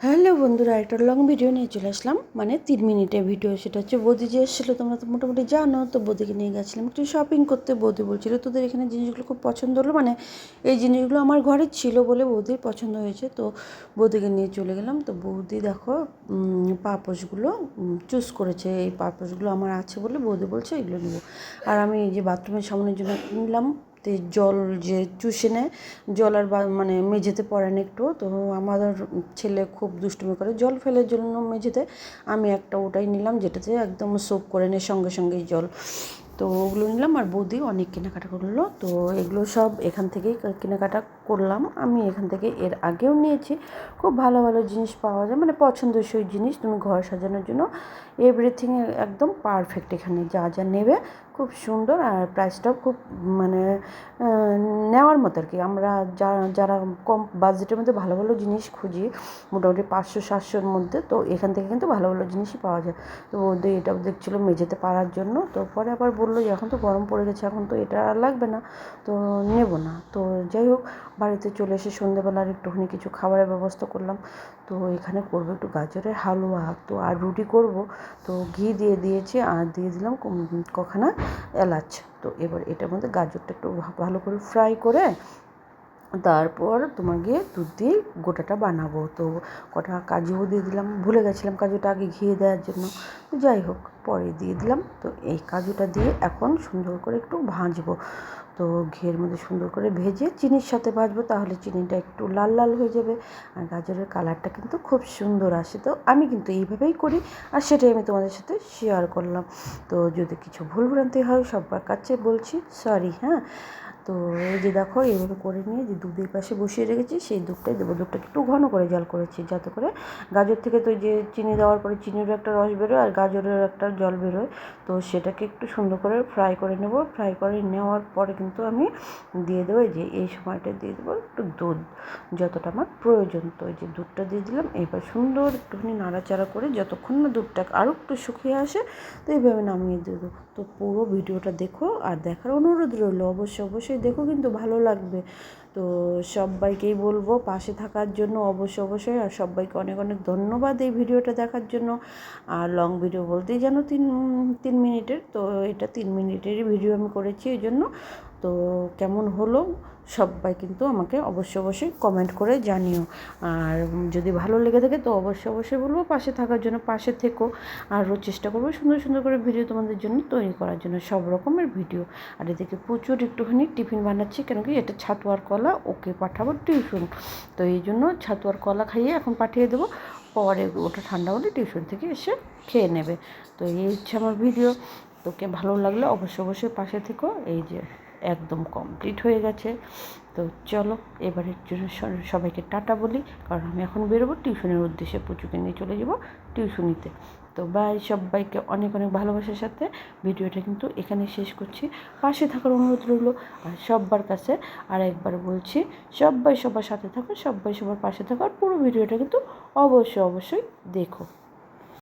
Hello বন্ধুরা, একটা long video নিয়ে চলে আসলাম, মানে 3 মিনিটের ভিডিও। সেটা হচ্ছে বৌদি যে এসেছিলো, তোমরা তো মোটামুটি জানো। তো বৌদিকে নিয়ে গেছিলাম একটু শপিং করতে। বৌদি বলছিল তোদের এখানে জিনিসগুলো খুব পছন্দ হলো, মানে এই জিনিসগুলো আমার ঘরে ছিল বলে বৌদির পছন্দ হয়েছে। তো বৌদিকে নিয়ে চলে গেলাম। তো বৌদি দেখো পাপোশগুলো চুজ করেছে। এই পাপোশগুলো আমার আছে বলে বৌদি বলছে এগুলো নেবো। আর আমি এই যে বাথরুমের সামনের জন্য কিনলাম। তো জল যে চুষে নেয়, জল আর মানে মেঝেতে পড়ে না একটু। তো আমাদের ছেলে খুব দুষ্টুমি করে জল ফেলার জন্য মেঝেতে। আমি একটা ওটাই নিলাম যেটাতে একদম সোপ করে নেয় সঙ্গে সঙ্গেই জল। তো ওগুলো নিলাম। আর বৌদি অনেক কেনাকাটা করলো। তো এগুলো সব এখান থেকেই কেনাকাটা করলাম। আমি এখান থেকে এর আগেও নিয়েছি। খুব ভালো ভালো জিনিস পাওয়া যায়, মানে পছন্দসই জিনিস তুমি ঘর সাজানোর জন্য এভরিথিং একদম পারফেক্ট। এখানে যা যা নেবে খুব সুন্দর, আর প্রাইসটাও খুব মানে নেওয়ার মতো আর কি। আমরা যারা কম বাজেটের মধ্যে ভালো ভালো জিনিস খুঁজি, মোটামুটি 500-700-র মধ্যে, তো এখান থেকে কিন্তু ভালো ভালো জিনিসই পাওয়া যায়। তো ওদের এটা দেখছিলো মেঝেতে পাড়ার জন্য। তো পরে আবার বললো যে এখন তো গরম পড়ে গেছে, এখন তো এটা আর লাগবে না, তো নেব না। তো যাই হোক, বাড়িতে চলে এসে সন্ধ্যেবেলার একটুখানি কিছু খাবারের ব্যবস্থা করলাম। তো এখানে করবো একটু গাজরের হালুয়া, তো আর রুটি করব। তো ঘি দিয়ে দিয়েছি, আর দিয়ে দিলাম কখানা এলাচ। তো এবার এটার মধ্যে গাজরটা একটু ভালো করে ফ্রাই করে তারপর তোমার গিয়ে দুধ দিয়ে গোটাটা বানাবো। তো কটা কাজুও দিয়ে দিলাম, ভুলে গেছিলাম কাজুটা আগে ঘিয়ে দেওয়ার জন্য। তো যাই হোক, পরে দিয়ে দিলাম। তো এই কাজুটা দিয়ে এখন সুন্দর করে একটু ভাজবো। তো ঘিয়ের মধ্যে সুন্দর করে ভেজে চিনির সাথে ভাজবো, তাহলে চিনিটা একটু লাল লাল হয়ে যাবে। আর গাজরের কালারটা কিন্তু খুব সুন্দর আসে। তো আমি কিন্তু এইভাবেই করি, আর সেটাই আমি তোমাদের সাথে শেয়ার করলাম। তো যদি কিছু ভুলভ্রান্তি হয় সবার কাছে বলছি সরি, হ্যাঁ। তো এই যে দেখো, এইভাবে করে নিয়ে যে দুধের পাশে বসিয়ে রেখেছি, সেই দুধটাই দেবো। দুধটাকে একটু ঘন করে জাল করেছি, যাতে করে গাজর থেকে তো যে চিনি দেওয়ার পরে চিনিরও একটা রস বেরোয় আর গাজরের একটা জল বেরোয়। তো সেটাকে একটু সুন্দর করে ফ্রাই করে নেব। ফ্রাই করে নেওয়ার পরে কিন্তু আমি দিয়ে দেবো, এই যে এই সময়টা দিয়ে দেবো একটু দুধ, যতটা আমার প্রয়োজন। তো এই যে দুধটা দিয়ে দিলাম। এবার সুন্দর একটুখানি নাড়াচাড়া করে যতক্ষণ না দুধটা আরও একটু শুকিয়ে আসে, তো এইভাবে নামিয়ে দেবো। তো পুরো ভিডিওটা দেখো, আর দেখার অনুরোধ রইলো, অবশ্যই দেখো, কিন্তু ভালো লাগবে। তো সবাইকেই বলবো পাশে থাকার জন্য, অবশ্যই। আর সবাইকে অনেক অনেক ধন্যবাদ এই ভিডিওটা দেখার জন্য। আর লং ভিডিও বলতেই যেন তিন মিনিটের, তো এটা 3 মিনিটেরই ভিডিও আমি করেছি এই জন্য। তো কেমন হলো সবাই কিন্তু আমাকে অবশ্যই কমেন্ট করে জানিও। আর যদি ভালো লেগে থাকে তো অবশ্যই বলবো পাশে থাকার জন্য, পাশে থেকো। আরও চেষ্টা করবো সুন্দর সুন্দর করে ভিডিও তোমাদের জন্য তৈরি করার জন্য, সব রকমের ভিডিও। আর এদিকে প্রচুর একটুখানি টিফিন বানাচ্ছি, কেন কি এটা ছাতুয়ার কলা, ওকে পাঠাবো টিউশন। তো এই জন্য ছাতুয়ার কলা খাইয়ে এখন পাঠিয়ে দেবো, পরে ওটা ঠান্ডা হলে টিউশন থেকে এসে খেয়ে নেবে। তো এই হচ্ছে আমার ভিডিও। তোকে ভালো লাগলে অবশ্যই পাশে থেকো। এই যে একদম কমপ্লিট হয়ে গেছে। তো চলো এবারের জন্য সবাইকে টাটা বলি, কারণ আমি এখন বেরোবো টিউশনের উদ্দেশ্যে, পুচুকে নিয়ে চলে যাবো টিউশনিতে। তো বাই, সবাইকে অনেক অনেক ভালোবাসার সাথে ভিডিওটা কিন্তু এখানে শেষ করছি। পাশে থাকার অনুরোধ রইল। আর সবার কাছে আর একবার বলছি, সবাই সবার সাথে থাকো, সবাই সবার পাশে থাকো। আর পুরো ভিডিওটা কিন্তু অবশ্যই দেখো।